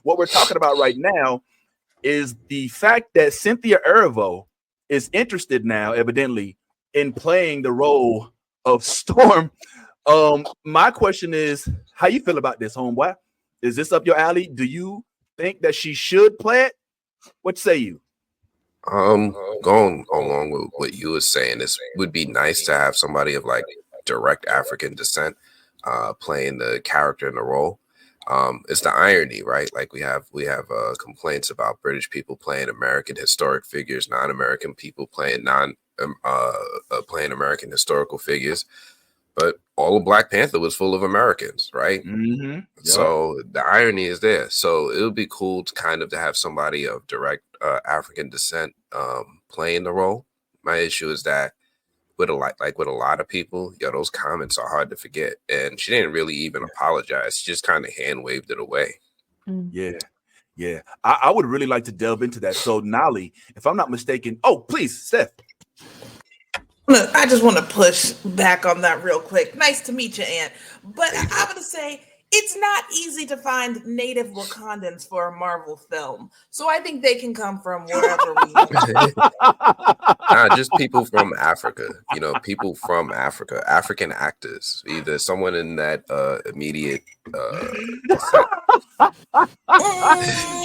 What we're talking about right now is the fact that Cynthia Erivo is interested now, evidently, in playing the role of Storm. My question is, how you feel about this, homeboy? Is this up your alley? Do you think that she should play it? What say you? Going along with what you were saying, this would be nice to have somebody of like direct African descent playing the character in the role. It's the irony, right? Like we have complaints about British people playing American historic figures, non-American people playing playing American historical figures, but all of Black Panther was full of Americans, right? Mm-hmm. Yep. So the irony is there. So it would be cool to kind of to have somebody of direct African descent playing the role. My issue is that with a lot of people, those comments are hard to forget. And she didn't really even apologize. She just kind of hand waved it away. Yeah. I would really like to delve into that. So Nolly, if I'm not mistaken, please, Steph. Look, I just want to push back on that real quick. Nice to meet you, Aunt. But I'm going to say it's not easy to find native Wakandans for a Marvel film. So I think they can come from wherever we Nah, just people from Africa. People from Africa, African actors, either someone in that immediate.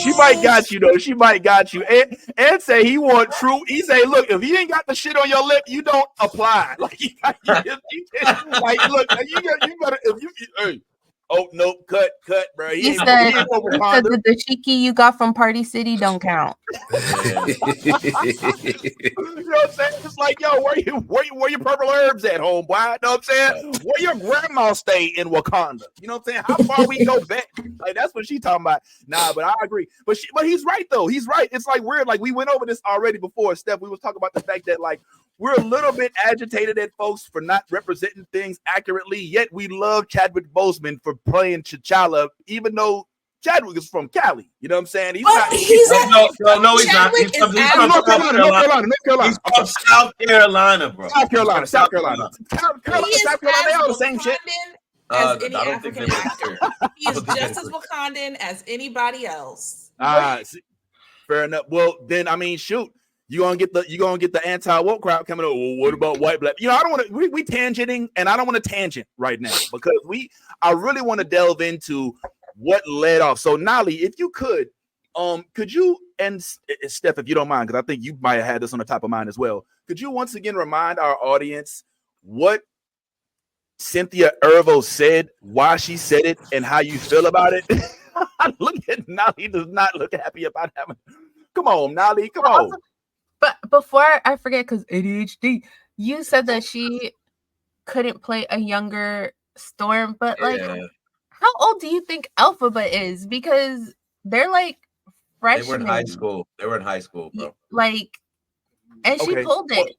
She might got you though. She might got you. And say he want true. He say, look, if you ain't got the shit on your lip, you don't apply. Like, look, you gotta. Hey. Oh no! Cut, bro. He said the dashiki you got from Party City don't count. You know what I'm saying? It's like, yo, where your purple herbs at, homeboy? You know what I'm saying? Where your grandma stay in Wakanda? You know what I'm saying? How far we go back? Like that's what she talking about. Nah, but I agree. But he's right though. He's right. It's like weird. Like we went over this already before, Steph. We was talking about the fact that like we're a little bit agitated at folks for not representing things accurately. Yet we love Chadwick Boseman for playing T'Challa, even though Chadwick is from Cali. You know what I'm saying? He's not. He's not. He's from North Carolina. He's from South Carolina, bro. South Carolina. South Carolina, they all the same shit. As any African actor. He is just as Wakandan as anybody else. Fair enough. Well, then I mean, shoot. You're gonna get the anti-woke crowd coming up. Well, what about white black? I don't want to. We tangenting, and I don't want to tangent right now because I really want to delve into what led off. So Nolly, if you could you, and Steph, if you don't mind, because I think you might have had this on the top of mind as well. Could you once again remind our audience what Cynthia Erivo said, why she said it, and how you feel about it? Look at Nolly. He does not look happy about having. Come on, Nolly. Come on. But before I forget, because ADHD, you said that she couldn't play a younger Storm, but like, how old do you think Alphaba is? Because they're like freshmen. They were in high school, bro. Like, and she pulled it.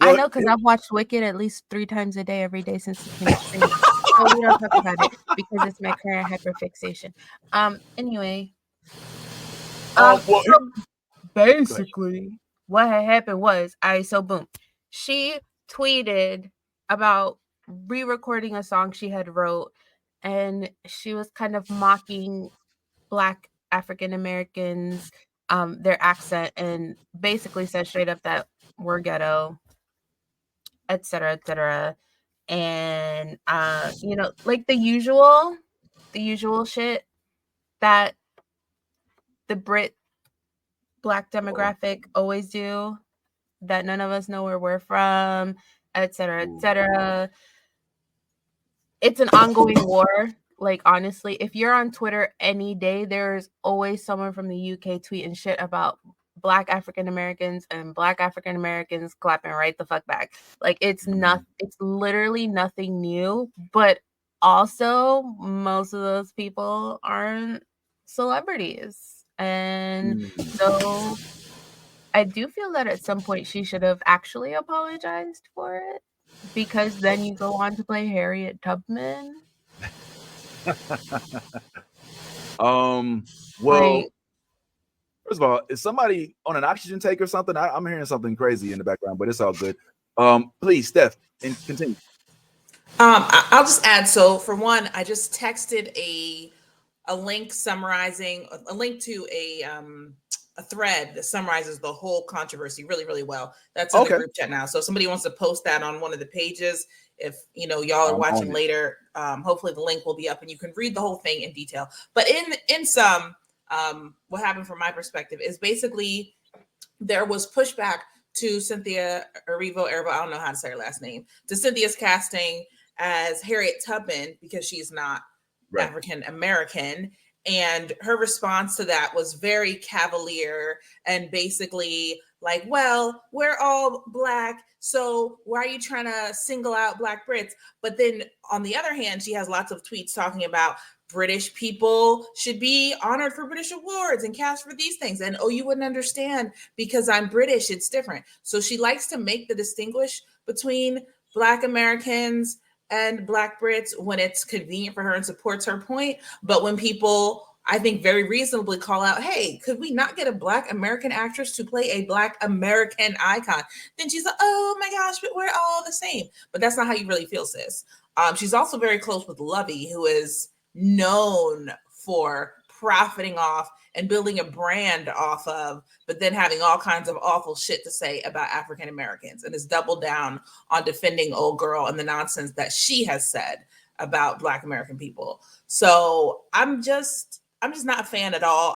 I know because I've watched Wicked at least 3 times a day, every day since it came out. So we don't talk about it because it's my current hyperfixation. Anyway. So basically, what had happened was, boom. She tweeted about re-recording a song she had wrote, and she was kind of mocking Black African Americans, their accent, and basically said straight up that we're ghetto, etc., etc. And like the usual shit that the Black demographic always do, that none of us know where we're from, etc., etc. It's an ongoing war. Like, honestly, if you're on Twitter any day, there's always someone from the UK tweeting shit about Black African Americans and Black African Americans clapping right the fuck back. Like, it's literally nothing new, but also most of those people aren't celebrities. And so I do feel that at some point she should have actually apologized for it, because then you go on to play Harriet Tubman. Well, first of all, is somebody on an oxygen tank or something? I'm hearing something crazy in the background, but it's all good. Please, Steph, and continue. I'll just add. So for one, I just texted a link summarizing a link to a thread that summarizes the whole controversy really, really well. That's in the group chat now. So if somebody wants to post that on one of the pages, if y'all are watching later, hopefully the link will be up and you can read the whole thing in detail. But in sum, what happened from my perspective is basically there was pushback to Cynthia Erivo, I don't know how to say her last name, to Cynthia's casting as Harriet Tubman because she's not African American. And her response to that was very cavalier and basically like, well, we're all Black, so why are you trying to single out Black Brits? But then on the other hand, she has lots of tweets talking about British people should be honored for British awards and cast for these things. And, oh, you wouldn't understand because I'm British, it's different. So she likes to make the distinguish between Black Americans and Black Brits when it's convenient for her and supports her point. But when people, I think, very reasonably call out, hey, could we not get a Black American actress to play a Black American icon? Then she's like, oh my gosh, but we're all the same. But that's not how you really feel, sis. She's also very close with Lovey, who is known for profiting off and building a brand off of, but then having all kinds of awful shit to say about African Americans, and has doubled down on defending old girl and the nonsense that she has said about Black American people. So I'm just not a fan at all.